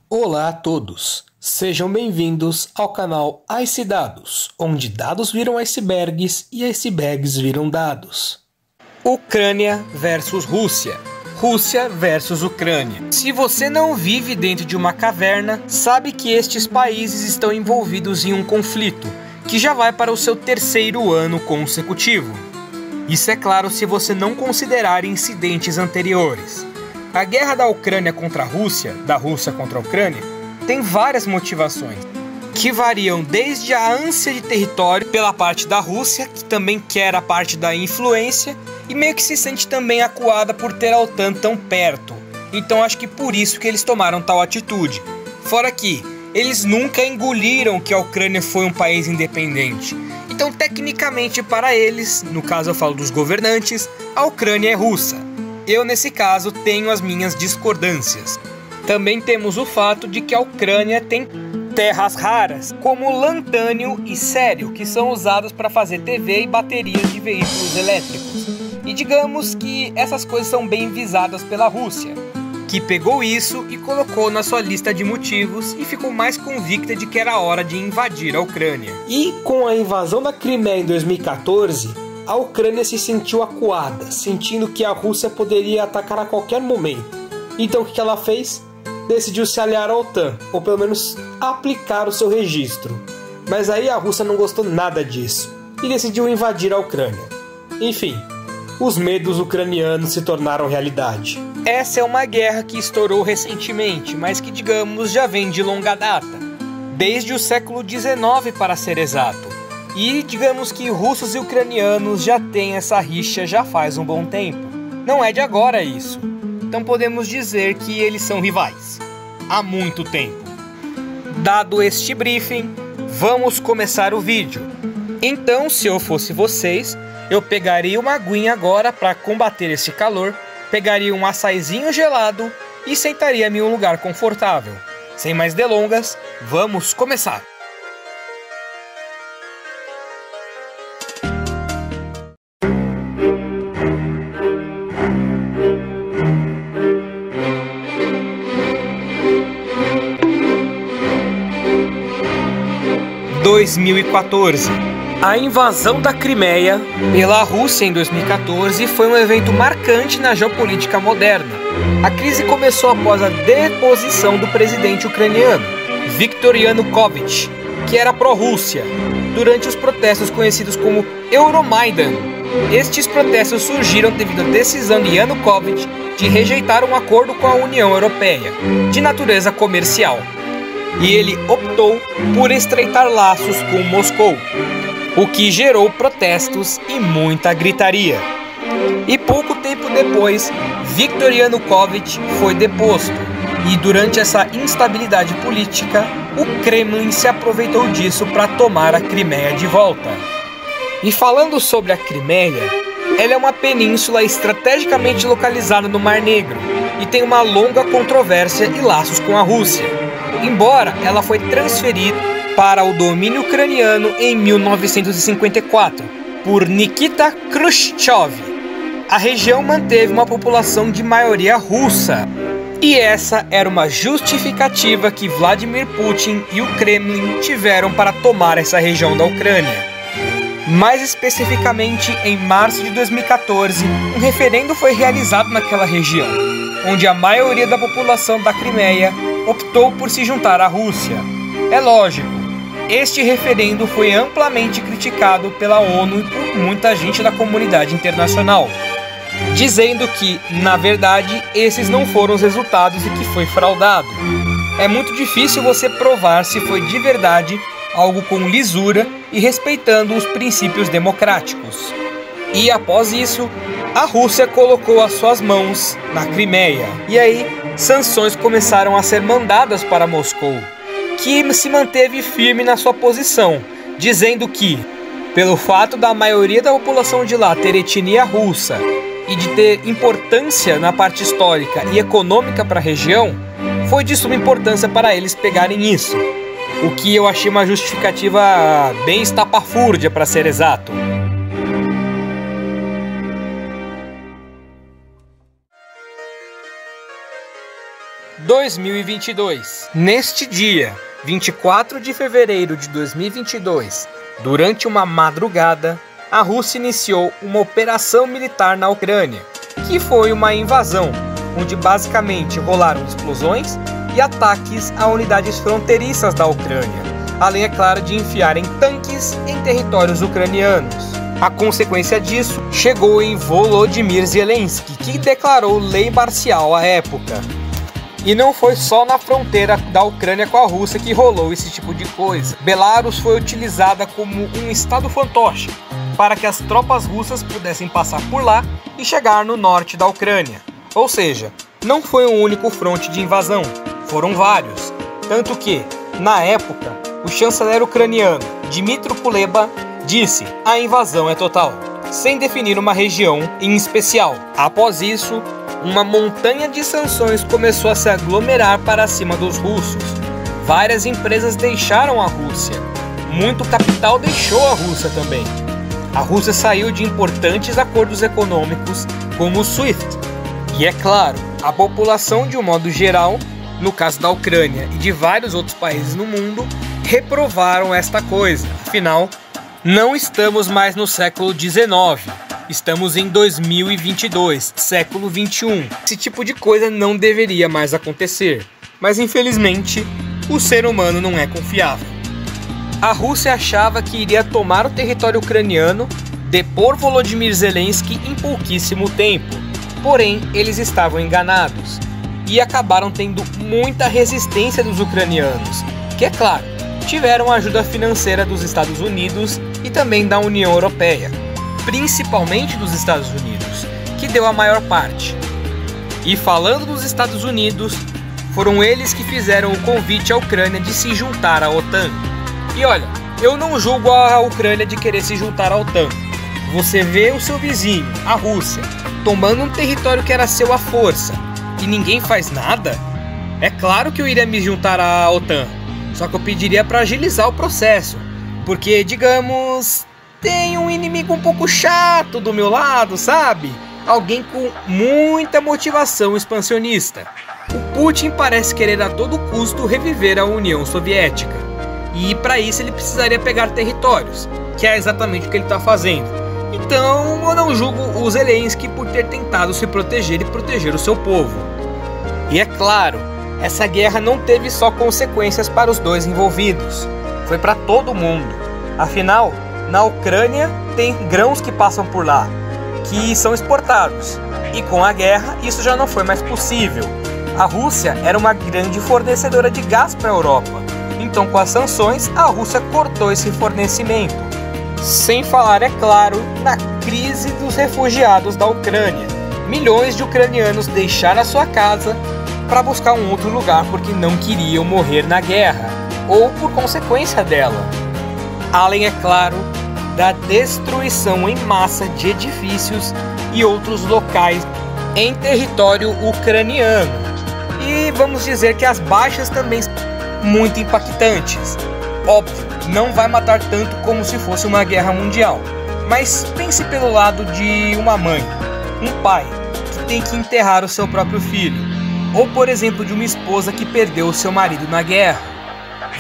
Olá a todos, sejam bem-vindos ao canal Ice Dados, onde dados viram icebergs e icebergs viram dados. Ucrânia versus Rússia, Rússia versus Ucrânia. Se você não vive dentro de uma caverna, sabe que estes países estão envolvidos em um conflito, que já vai para o seu terceiro ano consecutivo. Isso é claro se você não considerar incidentes anteriores. A guerra da Ucrânia contra a Rússia, da Rússia contra a Ucrânia, tem várias motivações, que variam desde a ânsia de território pela parte da Rússia, que também quer a parte da influência, e meio que se sente também acuada por ter a OTAN tão perto. Então acho que por isso que eles tomaram tal atitude. Fora que eles nunca engoliram que a Ucrânia foi um país independente. Então tecnicamente para eles, no caso eu falo dos governantes, a Ucrânia é russa. Eu, nesse caso, tenho as minhas discordâncias. Também temos o fato de que a Ucrânia tem terras raras, como lantânio e cério, que são usados para fazer TV e baterias de veículos elétricos. E digamos que essas coisas são bem visadas pela Rússia, que pegou isso e colocou na sua lista de motivos e ficou mais convicta de que era hora de invadir a Ucrânia. E com a invasão da Crimeia em 2014... a Ucrânia se sentiu acuada, sentindo que a Rússia poderia atacar a qualquer momento. Então o que ela fez? Decidiu se aliar à OTAN, ou pelo menos aplicar o seu registro. Mas aí a Rússia não gostou nada disso, e decidiu invadir a Ucrânia. Enfim, os medos ucranianos se tornaram realidade. Essa é uma guerra que estourou recentemente, mas que digamos já vem de longa data. Desde o século XIX para ser exato. E digamos que russos e ucranianos já têm essa rixa já faz um bom tempo. Não é de agora isso. Então podemos dizer que eles são rivais. Há muito tempo. Dado este briefing, vamos começar o vídeo. Então, se eu fosse vocês, eu pegaria uma aguinha agora para combater esse calor, pegaria um açaizinho gelado e sentaria-me em um lugar confortável. Sem mais delongas, vamos começar. Em 2014. A invasão da Crimeia pela Rússia em 2014 foi um evento marcante na geopolítica moderna. A crise começou após a deposição do presidente ucraniano, Viktor Yanukovych, que era pró-Rússia, durante os protestos conhecidos como Euromaidan. Estes protestos surgiram devido à decisão de Yanukovych de rejeitar um acordo com a União Europeia, de natureza comercial. E ele optou por estreitar laços com Moscou, o que gerou protestos e muita gritaria. E pouco tempo depois, Viktor Yanukovych foi deposto, e durante essa instabilidade política, o Kremlin se aproveitou disso para tomar a Crimeia de volta. E falando sobre a Crimeia, ela é uma península estrategicamente localizada no Mar Negro, e tem uma longa controvérsia e laços com a Rússia. Embora ela foi transferida para o domínio ucraniano em 1954 por Nikita Khrushchev, a região manteve uma população de maioria russa. E essa era uma justificativa que Vladimir Putin e o Kremlin tiveram para tomar essa região da Ucrânia. Mais especificamente, em março de 2014, um referendo foi realizado naquela região, onde a maioria da população da Crimeia optou por se juntar à Rússia. É lógico, este referendo foi amplamente criticado pela ONU e por muita gente da comunidade internacional, dizendo que, na verdade, esses não foram os resultados e que foi fraudado. É muito difícil você provar se foi de verdade algo com lisura e respeitando os princípios democráticos. E após isso, a Rússia colocou as suas mãos na Crimeia. E aí, sanções começaram a ser mandadas para Moscou, que se manteve firme na sua posição, dizendo que, pelo fato da maioria da população de lá ter etnia russa e de ter importância na parte histórica e econômica para a região, foi de suma importância para eles pegarem isso. O que eu achei uma justificativa bem estapafúrdia, para ser exato. 2022. Neste dia, 24 de fevereiro de 2022, durante uma madrugada, a Rússia iniciou uma operação militar na Ucrânia, que foi uma invasão, onde basicamente rolaram explosões e ataques a unidades fronteiriças da Ucrânia, além, é claro, de enfiarem tanques em territórios ucranianos. A consequência disso chegou em Volodymyr Zelensky, que declarou lei marcial à época. E não foi só na fronteira da Ucrânia com a Rússia que rolou esse tipo de coisa. Belarus foi utilizada como um estado fantoche para que as tropas russas pudessem passar por lá e chegar no norte da Ucrânia. Ou seja, não foi um único fronte de invasão, foram vários. Tanto que, na época, o chanceler ucraniano Dmytro Kuleba disse: a invasão é total, sem definir uma região em especial. Após isso, uma montanha de sanções começou a se aglomerar para cima dos russos. Várias empresas deixaram a Rússia. Muito capital deixou a Rússia também. A Rússia saiu de importantes acordos econômicos como o SWIFT. E é claro, a população de um modo geral, no caso da Ucrânia e de vários outros países no mundo, reprovaram esta coisa. Afinal, não estamos mais no século XIX, estamos em 2022, século XXI. Esse tipo de coisa não deveria mais acontecer, mas infelizmente o ser humano não é confiável. A Rússia achava que iria tomar o território ucraniano, depor Volodymyr Zelensky em pouquíssimo tempo, porém eles estavam enganados e acabaram tendo muita resistência dos ucranianos, que é claro, tiveram ajuda financeira dos Estados Unidos e também da União Europeia, principalmente dos Estados Unidos, que deu a maior parte. E falando dos Estados Unidos, foram eles que fizeram o convite à Ucrânia de se juntar à OTAN. E olha, eu não julgo a Ucrânia de querer se juntar à OTAN. Você vê o seu vizinho, a Rússia, tomando um território que era seu à força, e ninguém faz nada? É claro que eu iria me juntar à OTAN. Só que eu pediria para agilizar o processo, porque, digamos, tem um inimigo um pouco chato do meu lado, sabe? Alguém com muita motivação expansionista. O Putin parece querer a todo custo reviver a União Soviética. E para isso ele precisaria pegar territórios, que é exatamente o que ele está fazendo. Então eu não julgo o Zelensky por ter tentado se proteger e proteger o seu povo. E é claro, essa guerra não teve só consequências para os dois envolvidos, foi para todo mundo. Afinal, na Ucrânia tem grãos que passam por lá, que são exportados, e com a guerra isso já não foi mais possível. A Rússia era uma grande fornecedora de gás para a Europa, então com as sanções a Rússia cortou esse fornecimento. Sem falar, é claro, na crise dos refugiados da Ucrânia. Milhões de ucranianos deixaram a sua casa para buscar um outro lugar porque não queriam morrer na guerra, ou por consequência dela. Além, é claro, da destruição em massa de edifícios e outros locais em território ucraniano. E vamos dizer que as baixas também são muito impactantes. Óbvio, não vai matar tanto como se fosse uma guerra mundial, mas pense pelo lado de uma mãe, um pai, que tem que enterrar o seu próprio filho. Ou, por exemplo, de uma esposa que perdeu o seu marido na guerra.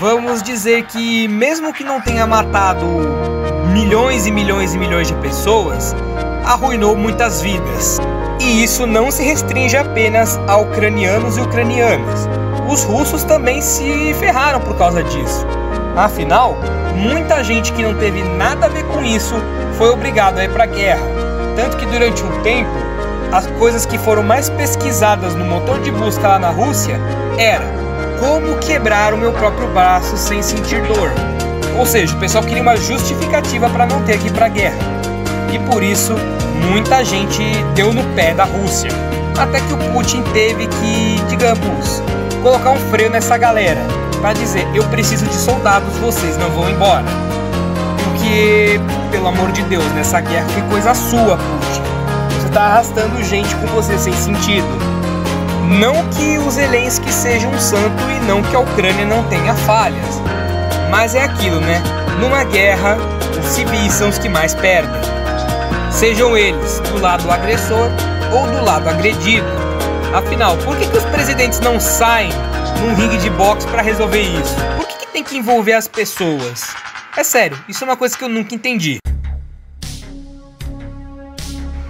Vamos dizer que, mesmo que não tenha matado milhões e milhões e milhões de pessoas, arruinou muitas vidas. E isso não se restringe apenas a ucranianos e ucranianas. Os russos também se ferraram por causa disso. Afinal, muita gente que não teve nada a ver com isso foi obrigada a ir para a guerra. Tanto que durante um tempo, as coisas que foram mais pesquisadas no motor de busca lá na Rússia era como quebrar o meu próprio braço sem sentir dor. Ou seja, o pessoal queria uma justificativa para não ter que ir para a guerra. E por isso, muita gente deu no pé da Rússia. Até que o Putin teve que, digamos, colocar um freio nessa galera para dizer: eu preciso de soldados, vocês não vão embora. Porque, pelo amor de Deus, nessa guerra que coisa sua, Putin. Você tá arrastando gente com você sem sentido. Não que o Zelensky seja um santo e não que a Ucrânia não tenha falhas. Mas é aquilo, né? Numa guerra, os civis são os que mais perdem. Sejam eles do lado agressor ou do lado agredido. Afinal, por que os presidentes não saem num ringue de boxe para resolver isso? Por que tem que envolver as pessoas? É sério, isso é uma coisa que eu nunca entendi.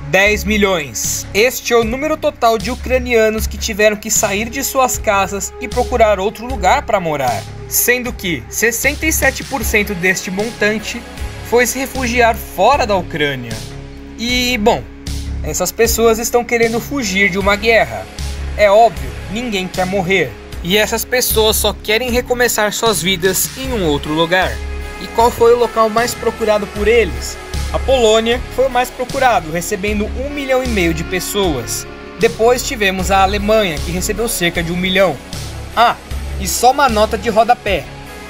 10 milhões. Este é o número total de ucranianos que tiveram que sair de suas casas e procurar outro lugar para morar, sendo que 67% deste montante foi se refugiar fora da Ucrânia. E, bom, essas pessoas estão querendo fugir de uma guerra. É óbvio, ninguém quer morrer. E essas pessoas só querem recomeçar suas vidas em um outro lugar. E qual foi o local mais procurado por eles? A Polônia foi o mais procurado, recebendo 1,5 milhão de pessoas. Depois tivemos a Alemanha, que recebeu cerca de 1 milhão. Ah, e só uma nota de rodapé.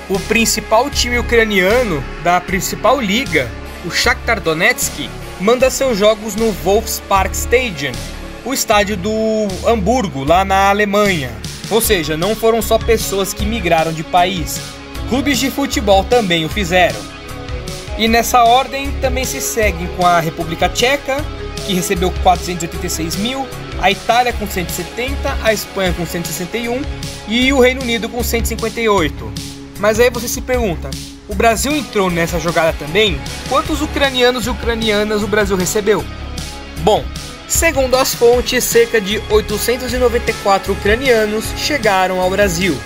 O principal time ucraniano da principal liga, o Shakhtar Donetsk, manda seus jogos no Volksparkstadion, o estádio do Hamburgo, lá na Alemanha. Ou seja, não foram só pessoas que migraram de país. Clubes de futebol também o fizeram. E nessa ordem também se seguem com a República Tcheca, que recebeu 486 mil, a Itália com 170, a Espanha com 161 e o Reino Unido com 158. Mas aí você se pergunta, o Brasil entrou nessa jogada também? Quantos ucranianos e ucranianas o Brasil recebeu? Bom, segundo as fontes, cerca de 894 ucranianos chegaram ao Brasil.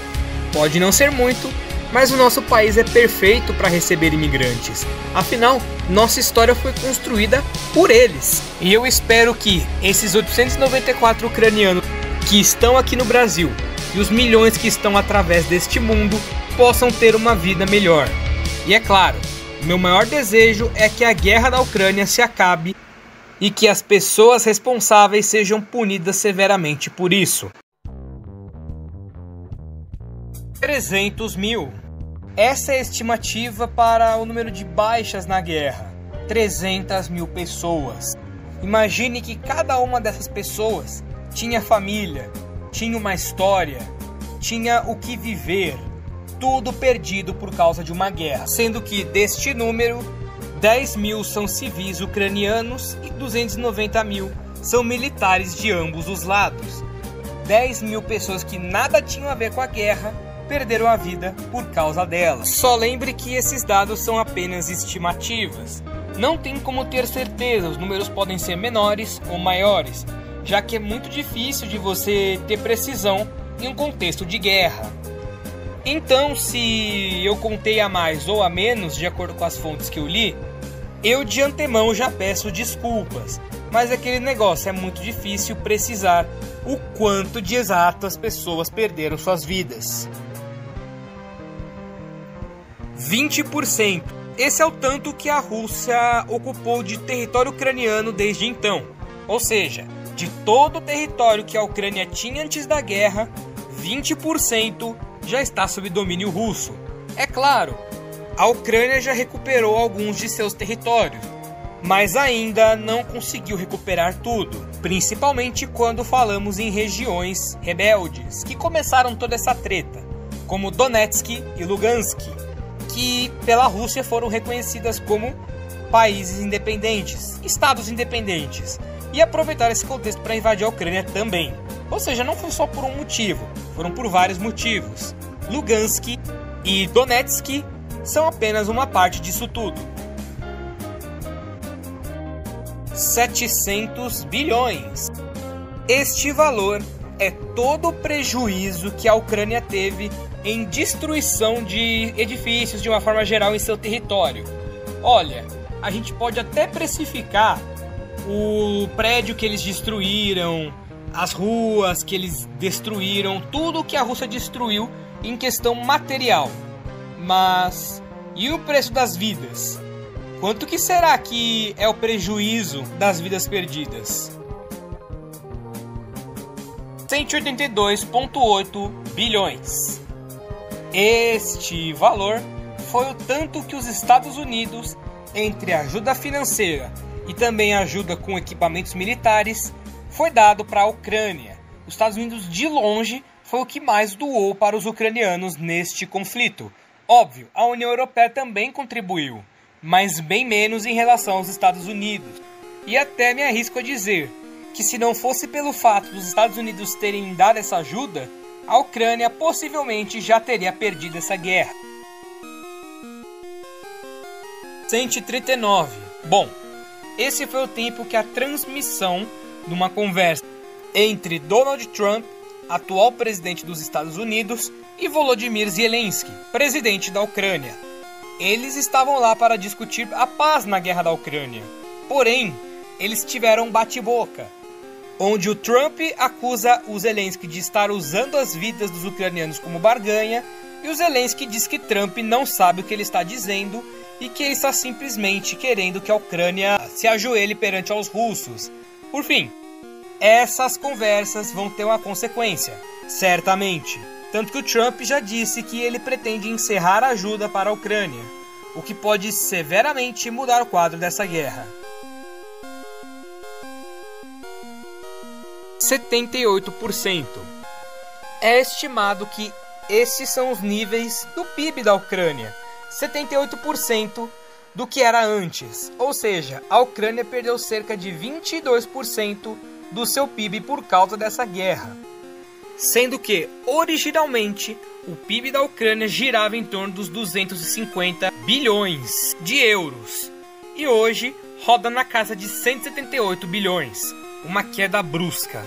Pode não ser muito, mas o nosso país é perfeito para receber imigrantes. Afinal, nossa história foi construída por eles. E eu espero que esses 894 ucranianos que estão aqui no Brasil e os milhões que estão através deste mundo possam ter uma vida melhor. E é claro, meu maior desejo é que a guerra da Ucrânia se acabe e que as pessoas responsáveis sejam punidas severamente por isso. 300 mil. Essa é a estimativa para o número de baixas na guerra. 300 mil pessoas. Imagine que cada uma dessas pessoas tinha família, tinha uma história, tinha o que viver. Tudo perdido por causa de uma guerra. Sendo que deste número, 10 mil são civis ucranianos e 290 mil são militares de ambos os lados. 10 mil pessoas que nada tinham a ver com a guerra perderam a vida por causa dela. Só lembre que esses dados são apenas estimativas. Não tem como ter certeza, os números podem ser menores ou maiores, já que é muito difícil de você ter precisão em um contexto de guerra. Então, se eu contei a mais ou a menos, de acordo com as fontes que eu li, eu de antemão já peço desculpas. Mas aquele negócio, é muito difícil precisar o quanto de exato as pessoas perderam suas vidas. 20%. Esse é o tanto que a Rússia ocupou de território ucraniano desde então. Ou seja, de todo o território que a Ucrânia tinha antes da guerra, 20% já está sob domínio russo. É claro, a Ucrânia já recuperou alguns de seus territórios, mas ainda não conseguiu recuperar tudo, principalmente quando falamos em regiões rebeldes que começaram toda essa treta, como Donetsk e Lugansk, que pela Rússia foram reconhecidas como países independentes, estados independentes, e aproveitaram esse contexto para invadir a Ucrânia também. Ou seja, não foi só por um motivo, foram por vários motivos. Lugansk e Donetsk são apenas uma parte disso tudo. 700 bilhões. Este valor é todo o prejuízo que a Ucrânia teve em destruição de edifícios de uma forma geral em seu território. Olha, a gente pode até precificar o prédio que eles destruíram, as ruas que eles destruíram, tudo que a Rússia destruiu em questão material. Mas e o preço das vidas? Quanto que será que é o prejuízo das vidas perdidas? 182,8 bilhões. Este valor foi o tanto que os Estados Unidos, entre ajuda financeira e também ajuda com equipamentos militares, foi dado para a Ucrânia. Os Estados Unidos, de longe, foi o que mais doou para os ucranianos neste conflito. Óbvio, a União Europeia também contribuiu, mas bem menos em relação aos Estados Unidos. E até me arrisco a dizer que se não fosse pelo fato dos Estados Unidos terem dado essa ajuda, a Ucrânia possivelmente já teria perdido essa guerra. 139. Bom, esse foi o tempo que a transmissão de uma conversa entre Donald Trump, atual presidente dos Estados Unidos, e Volodymyr Zelensky, presidente da Ucrânia. Eles estavam lá para discutir a paz na guerra da Ucrânia. Porém, eles tiveram um bate-boca, onde o Trump acusa o Zelensky de estar usando as vidas dos ucranianos como barganha, e o Zelensky diz que Trump não sabe o que ele está dizendo e que ele está simplesmente querendo que a Ucrânia se ajoelhe perante aos russos. Por fim, essas conversas vão ter uma consequência, certamente. Tanto que o Trump já disse que ele pretende encerrar a ajuda para a Ucrânia, o que pode severamente mudar o quadro dessa guerra. 78%. É estimado que esses são os níveis do PIB da Ucrânia. 78% do que era antes. Ou seja, a Ucrânia perdeu cerca de 22% do seu PIB por causa dessa guerra. Sendo que, originalmente, o PIB da Ucrânia girava em torno dos 250 bilhões de euros. E hoje roda na casa de 178 bilhões. Uma queda brusca.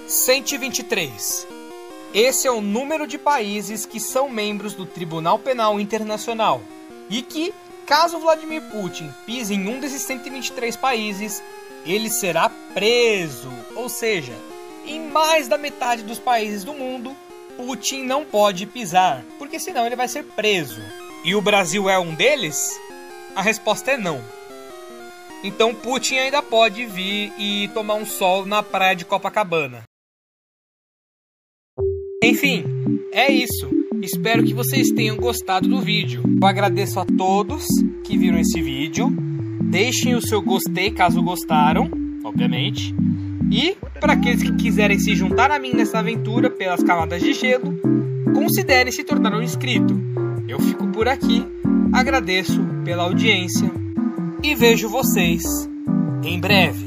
123. Esse é o número de países que são membros do Tribunal Penal Internacional e que, caso Vladimir Putin pise em um desses 123 países, ele será preso. Ou seja, em mais da metade dos países do mundo, Putin não pode pisar, porque senão ele vai ser preso. E o Brasil é um deles? A resposta é não. Então Putin ainda pode vir e tomar um sol na praia de Copacabana. Enfim, é isso. Espero que vocês tenham gostado do vídeo. Eu agradeço a todos que viram esse vídeo. Deixem o seu gostei caso gostaram, obviamente. E para aqueles que quiserem se juntar a mim nessa aventura pelas camadas de gelo, considerem se tornar um inscrito. Eu fico por aqui, agradeço pela audiência e vejo vocês em breve.